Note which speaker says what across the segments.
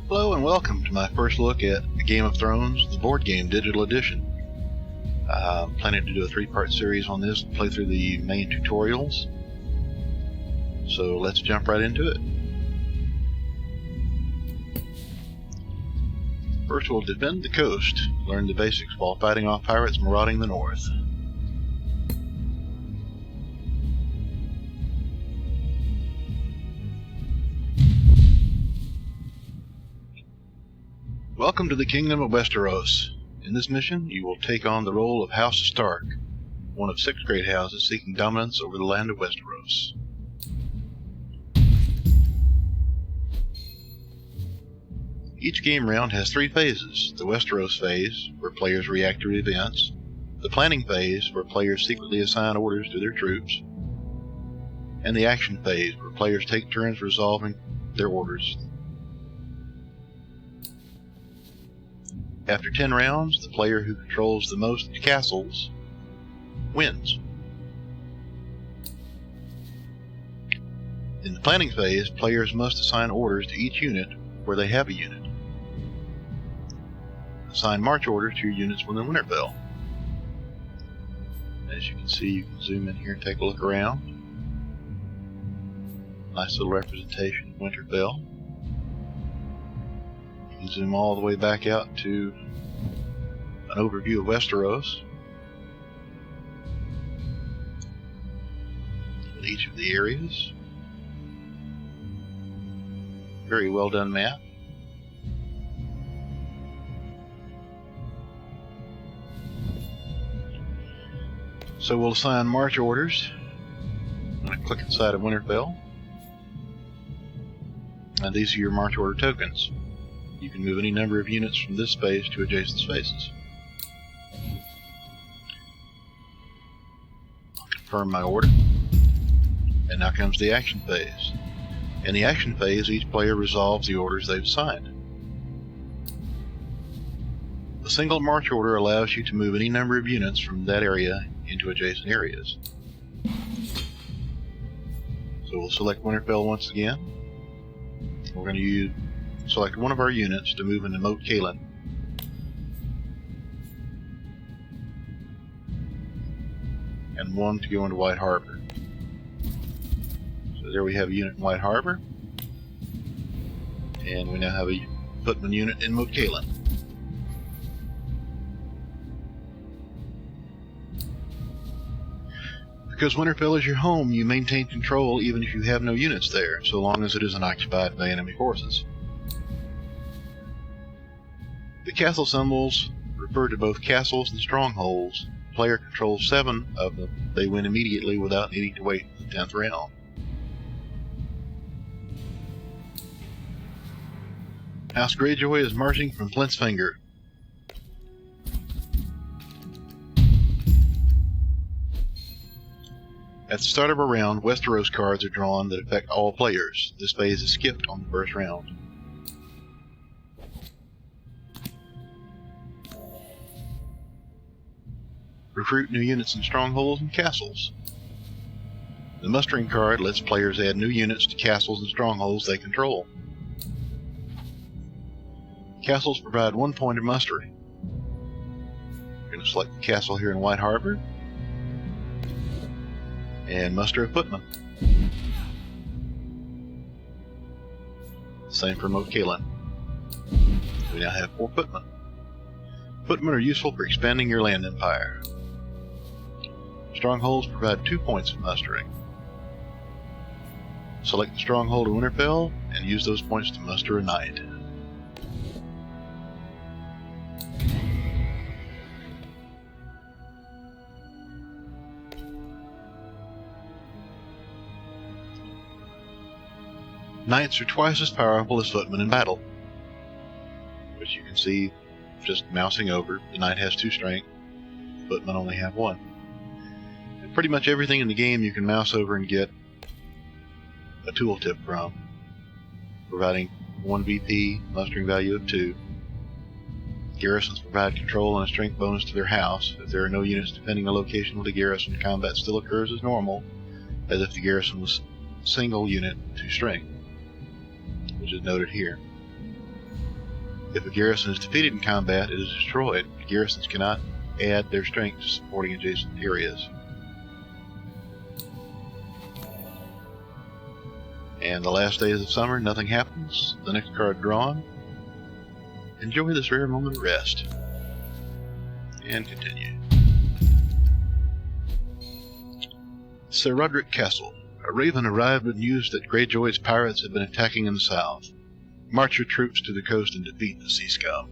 Speaker 1: Hello and welcome to my first look at Game of Thrones, the board game digital edition. I'm planning to do a 3-part series on this, play through the main tutorials. So let's jump right into it. First we'll defend the coast, learn the basics while fighting off pirates marauding the north. Welcome to the Kingdom of Westeros. In this mission, you will take on the role of House Stark, one of 6 great houses seeking dominance over the land of Westeros. Each game round has 3 phases: the Westeros Phase, where players react to events; the Planning Phase, where players secretly assign orders to their troops; and the Action Phase, where players take turns resolving their orders. After 10 rounds, the player who controls the most castles wins. In the planning phase, players must assign orders to each unit where they have a unit. Assign march orders to your units when in Winterfell. As you can see, you can zoom in here and take a look around. Nice little representation of Winterfell. You can zoom all the way back out to an overview of Westeros. In each of the areas. Very well done map. So we'll assign march orders. I'm going to click inside of Winterfell. And these are your march order tokens. You can move any number of units from this space to adjacent spaces. I'll confirm my order. And now comes the action phase. In the action phase, each player resolves the orders they've assigned. A single march order allows you to move any number of units from that area into adjacent areas. So we'll select Winterfell once again. We're going to select one of our units to move into Moat Cailin. And one to go into White Harbor. So there we have a unit in White Harbor. And we now have a footman unit in Moat Cailin. Because Winterfell is your home, you maintain control even if you have no units there, so long as it isn't occupied by enemy forces. The castle symbols refer to both castles and strongholds. The player controls 7 of them. They win immediately without needing to wait for the 10th round. House Greyjoy is marching from Flint's Finger. At the start of a round, Westeros cards are drawn that affect all players. This phase is skipped on the first round. Recruit new units in strongholds and castles. The mustering card lets players add new units to castles and strongholds they control. Castles provide 1 point of mustering. We're going to select the castle here in White Harbor and muster a footman. Same for Moat Cailin. We now have 4 footmen. Footmen are useful for expanding your land empire. Strongholds provide 2 points of mustering. Select the stronghold of Winterfell and use those points to muster a knight. Knights are twice as powerful as footmen in battle. Which you can see just mousing over. The knight has 2 strength, footmen only have 1. And pretty much everything in the game you can mouse over and get a tooltip from, providing 1 VP, mustering value of 2. Garrisons provide control and a strength bonus to their house. If there are no units defending a location with a garrison, combat still occurs as normal, as if the garrison was single unit 2 strength, which is noted here. If a garrison is defeated in combat, it is destroyed. Garrisons cannot add their strength to supporting adjacent areas. And the last days of summer, nothing happens. The next card drawn. Enjoy this rare moment of rest. And continue. Sir Roderick Castle. A raven arrived with news that Greyjoy's pirates had been attacking in the south. March your troops to the coast and defeat the sea scum.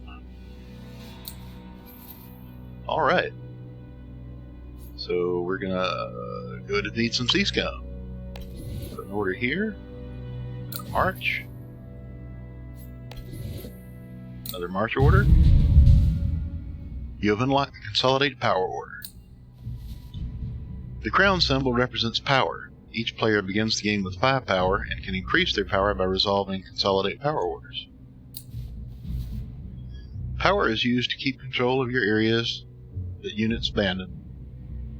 Speaker 1: Alright. So we're gonna go defeat some sea scum. Put an order here. March. Another march order. You have unlocked the Consolidate Power Order. The crown symbol represents power. Each player begins the game with 5 power and can increase their power by resolving Consolidate Power Orders. Power is used to keep control of your areas that units abandon,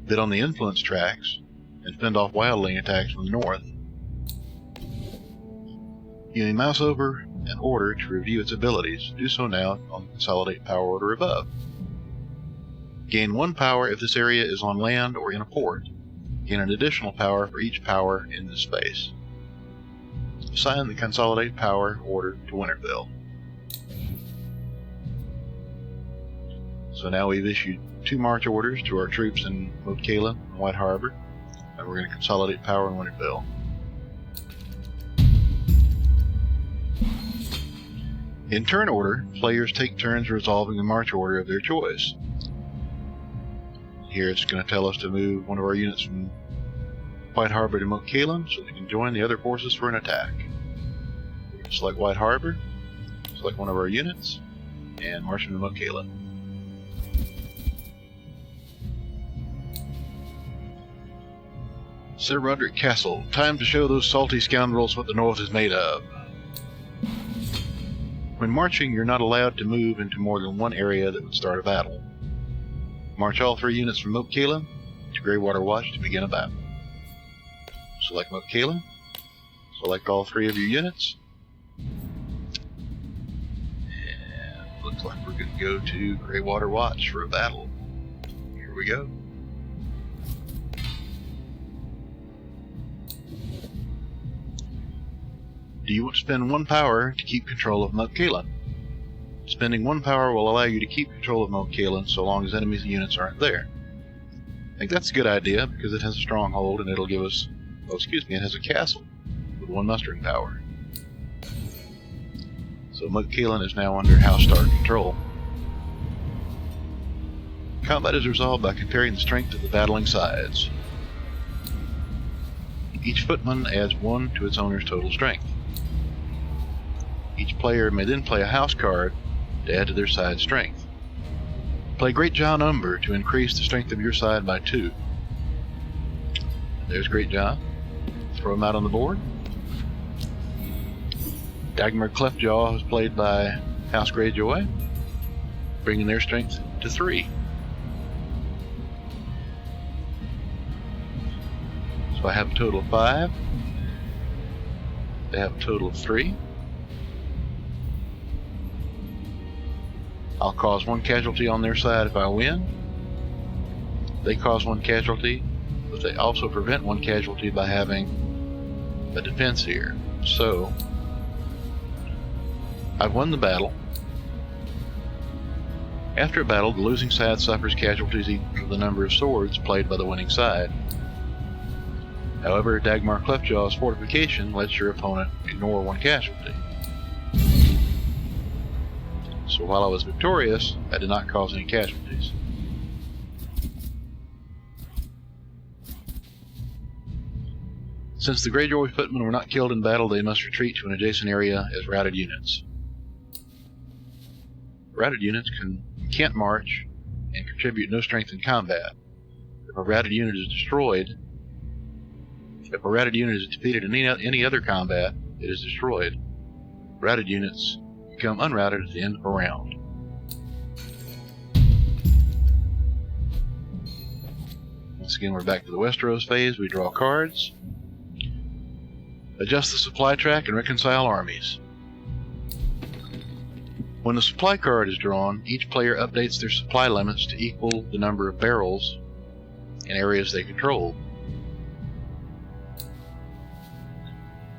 Speaker 1: bid on the influence tracks, and fend off wildling attacks from the north. You may mouse over an order to review its abilities. Do so now on the Consolidate Power Order above. Gain 1 power if this area is on land or in a port. Gain an additional power for each power in this space. Assign the Consolidate Power Order to Winterfell. So now we've issued 2 march orders to our troops in Moat Cailin and White Harbor, and we're going to consolidate power in Winterfell. In turn order, players take turns resolving the march order of their choice. Here it's going to tell us to move one of our units from White Harbor to Moat Cailin so they can join the other forces for an attack. We're going to select White Harbor, select one of our units, and march into Moat Cailin. Sir Roderick Castle, time to show those salty scoundrels what the North is made of. When marching, you're not allowed to move into more than one area that would start a battle. March all 3 units from Moat Cailin to Greywater Watch to begin a battle. Select Moat Cailin, select all 3 of your units, and looks like we're going to go to Greywater Watch for a battle. Here we go. Do you want to spend 1 power to keep control of Moat Cailin? Spending 1 power will allow you to keep control of Moat Cailin so long as enemies' units aren't there. I think that's a good idea because it has a stronghold and it'll give us, it has a castle with 1 mustering power. So Moat Cailin is now under House Stark control. Combat is resolved by comparing the strength of the battling sides. Each footman adds 1 to its owner's total strength. Each player may then play a house card to add to their side's strength. Play Great John Umber to increase the strength of your side by 2. There's Great John. Throw him out on the board. Dagmar Cleftjaw is played by House Greyjoy, bringing their strength to 3. So I have a total of 5. They have a total of 3. I'll cause 1 casualty on their side if I win. They cause 1 casualty, but they also prevent 1 casualty by having a defense here. So, I've won the battle. After a battle, the losing side suffers casualties equal to the number of swords played by the winning side. However, Dagmar Cleftjaw's fortification lets your opponent ignore 1 casualty. So while I was victorious, I did not cause any casualties. Since the Greyjoy footmen were not killed in battle, they must retreat to an adjacent area as routed units. Routed units can't march and contribute no strength in combat. If a routed unit is defeated in any other combat, it is destroyed. Routed units become unrouted at the end of a round. Once again, we're back to the Westeros Phase. We draw cards, adjust the supply track, and reconcile armies. When the supply card is drawn, each player updates their supply limits to equal the number of barrels in areas they control.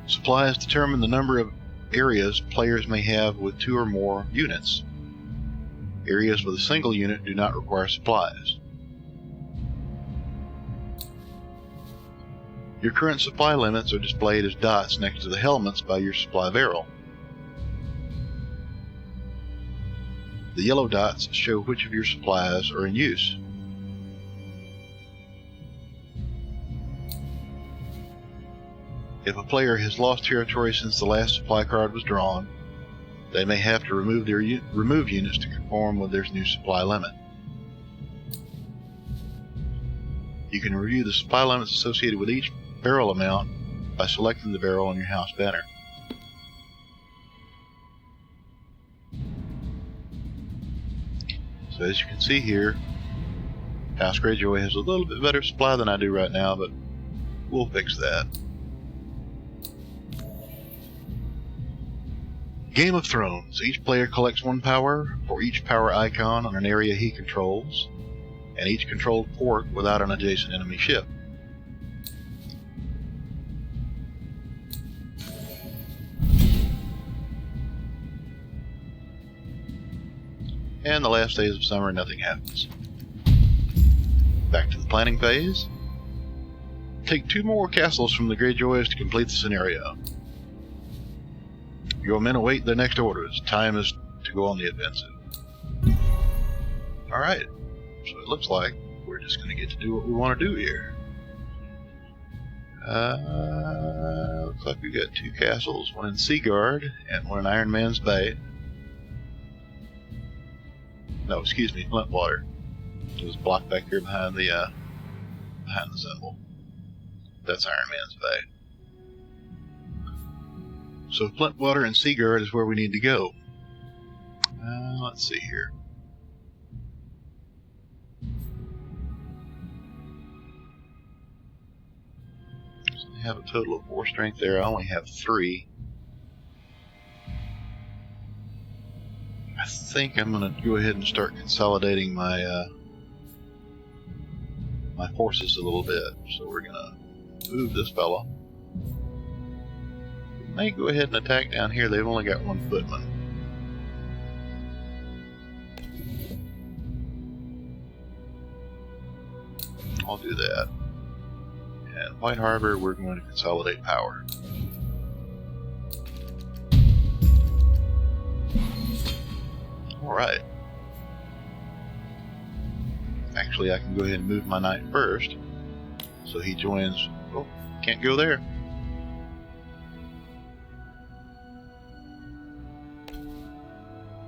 Speaker 1: Supplies determine the number of areas players may have with 2 or more units. Areas with a single unit do not require supplies. Your current supply limits are displayed as dots next to the helmets by your supply barrel. The yellow dots show which of your supplies are in use. If a player has lost territory since the last supply card was drawn, they may have to remove units to conform with their new supply limit. You can review the supply limits associated with each barrel amount by selecting the barrel on your house banner. So as you can see here, House Greyjoy has a little bit better supply than I do right now, but we'll fix that. Game of Thrones. Each player collects 1 power for each power icon on an area he controls, and each controlled port without an adjacent enemy ship. And the last days of summer, nothing happens. Back to the planning phase. Take 2 more castles from the Greyjoys to complete the scenario. Your men await their next orders. Time is to go on the offensive. Alright, so it looks like we're just going to get to do what we want to do here. Looks like we've got 2 castles, one in Seaguard and one in Iron Man's Bay. No, excuse me, Flintwater. It was blocked back here behind the symbol. That's Iron Man's Bay. So Flintwater and Seaguard is where we need to go. Let's see here. So I have a total of 4 strength there. I only have 3. I think I'm going to go ahead and start consolidating my my forces a little bit. So we're going to move this fella. May go ahead and attack down here. They've only got 1 footman. I'll do that. And White Harbor, we're going to consolidate power. Alright. Actually, I can go ahead and move my knight first. So he joins... Oh, can't go there.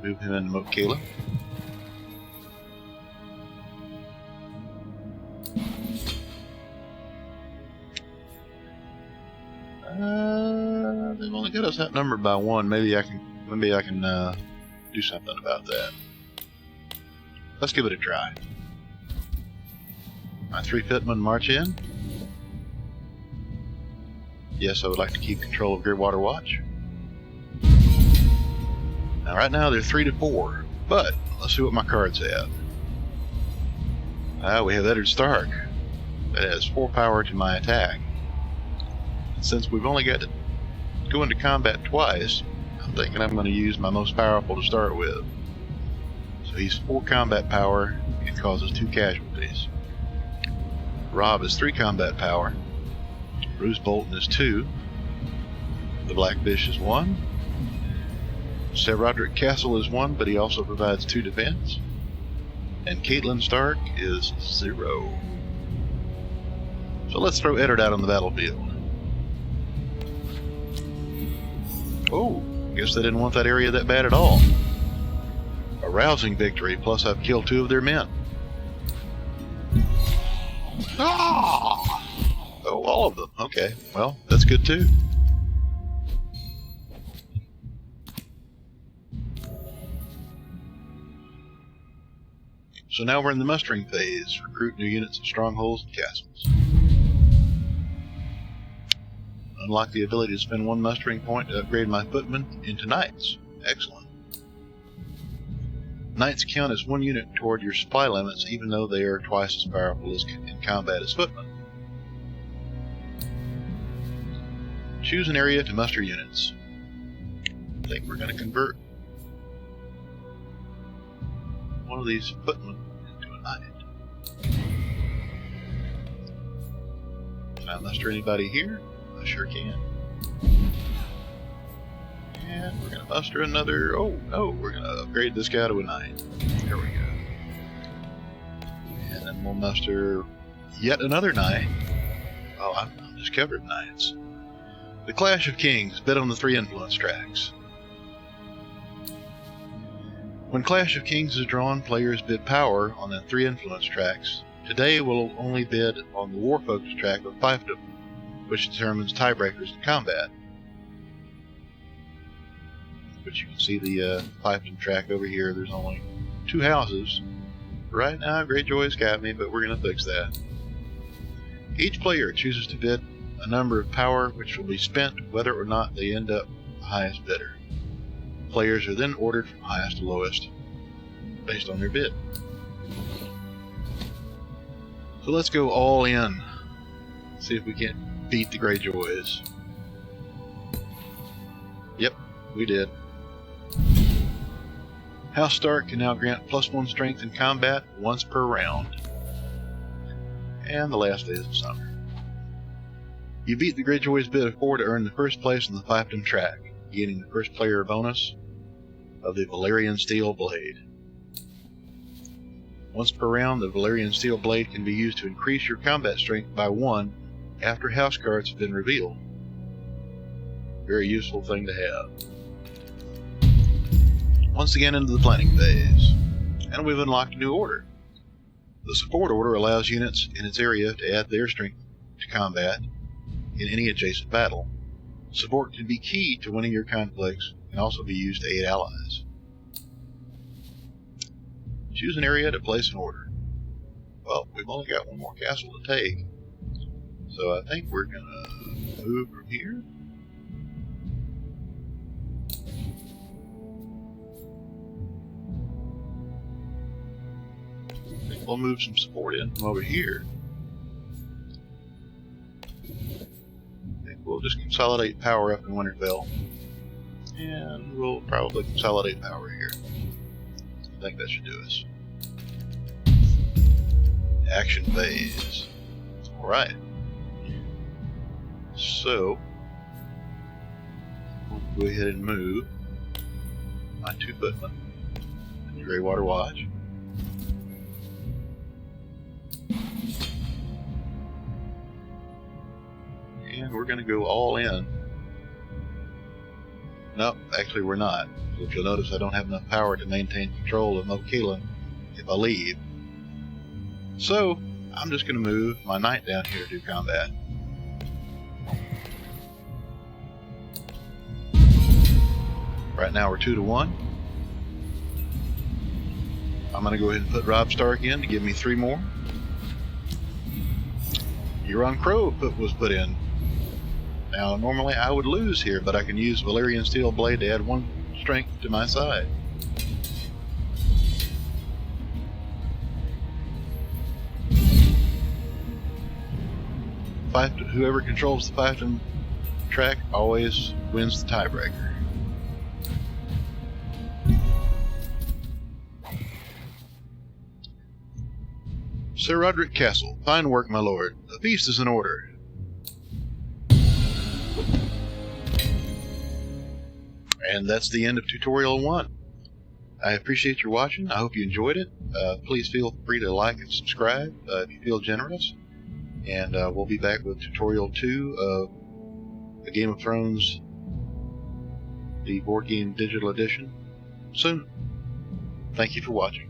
Speaker 1: Move him into Mokela. They've only got us outnumbered by 1. Maybe I can do something about that. Let's give it a try. My 3 footmen march in. Yes, I would like to keep control of Greywater Watch. Now, right now they're 3 to 4, but let's see what my cards have. We have Eddard Stark. That has 4 power to my attack. And since we've only got to go into combat twice, I'm thinking I'm going to use my most powerful to start with. So he's 4 combat power and causes 2 casualties. Robb is 3 combat power. Bruce Bolton is 2. The Blackfish is 1. Sir Roderick Castle is 1, but he also provides 2 defense. And Catelyn Stark is 0. So let's throw Eddard out on the battlefield. Oh, guess they didn't want that area that bad at all. A rousing victory, plus I've killed 2 of their men. Ah! Oh, all of them. Okay, well, that's good too. So now we're in the mustering phase. Recruit new units of strongholds and castles. Unlock the ability to spend 1 mustering point to upgrade my footmen into knights. Excellent. Knights count as one unit toward your supply limits, even though they are twice as powerful in combat as footmen. Choose an area to muster units. I think we're going to convert one of these footmen into a knight. Can I muster anybody here? I sure can. And we're going to muster another... Oh, no, we're going to upgrade this guy to a knight. There we go. And then we'll muster yet another knight. Oh, I'm just covered in knights. The Clash of Kings, bid on the 3 influence tracks. When Clash of Kings is drawn, players bid power on the 3 influence tracks. Today we'll only bid on the War Focus track of fiefdom, which determines tiebreakers in combat. But you can see the fiefdom track over here. There's only 2 houses. Right now, Greyjoy's got me, but we're going to fix that. Each player chooses to bid a number of power which will be spent whether or not they end up the highest bidder. Players are then ordered from highest to lowest based on their bid. So let's go all in. See if we can beat the Greyjoys. Yep, we did. House Stark can now grant +1 strength in combat once per round. And the last days of summer. You beat the Greyjoy's bid of 4 to earn the first place on the fiefdom track, gaining the first player bonus of the Valyrian Steel Blade. Once per round, the Valyrian Steel Blade can be used to increase your combat strength by 1 after house cards have been revealed. Very useful thing to have. Once again into the planning phase, and we've unlocked a new order. The support order allows units in its area to add their strength to combat in any adjacent battle. Support can be key to winning your conflicts and can also be used to aid allies. Choose an area to place an order. Well, we've only got one more castle to take, so I think we're going to move from here. I think we'll move some support in from over here. We'll just consolidate power up in Winterfell, and we'll probably consolidate power here. I think that should do us. Action phase. Alright. So, we'll go ahead and move my 2 footmen and the Greywater Watch. And we're going to go all in. No, actually we're not. So if you'll notice, I don't have enough power to maintain control of Moat Cailin if I leave. So, I'm just going to move my knight down here to do combat. Right now we're 2 to 1. I'm going to go ahead and put Robb Stark in to give me 3 more. Euron Crow was put in. Now, normally I would lose here, but I can use Valyrian Steel Blade to add 1 strength to my side. Whoever controls the fiefdom track always wins the tiebreaker. Sir Roderick Castle. Fine work, my lord. A feast is in order. And that's the end of Tutorial 1. I appreciate your watching. I hope you enjoyed it. Please feel free to like and subscribe if you feel generous. And we'll be back with Tutorial 2 of the Game of Thrones, the board game digital edition, soon. Thank you for watching.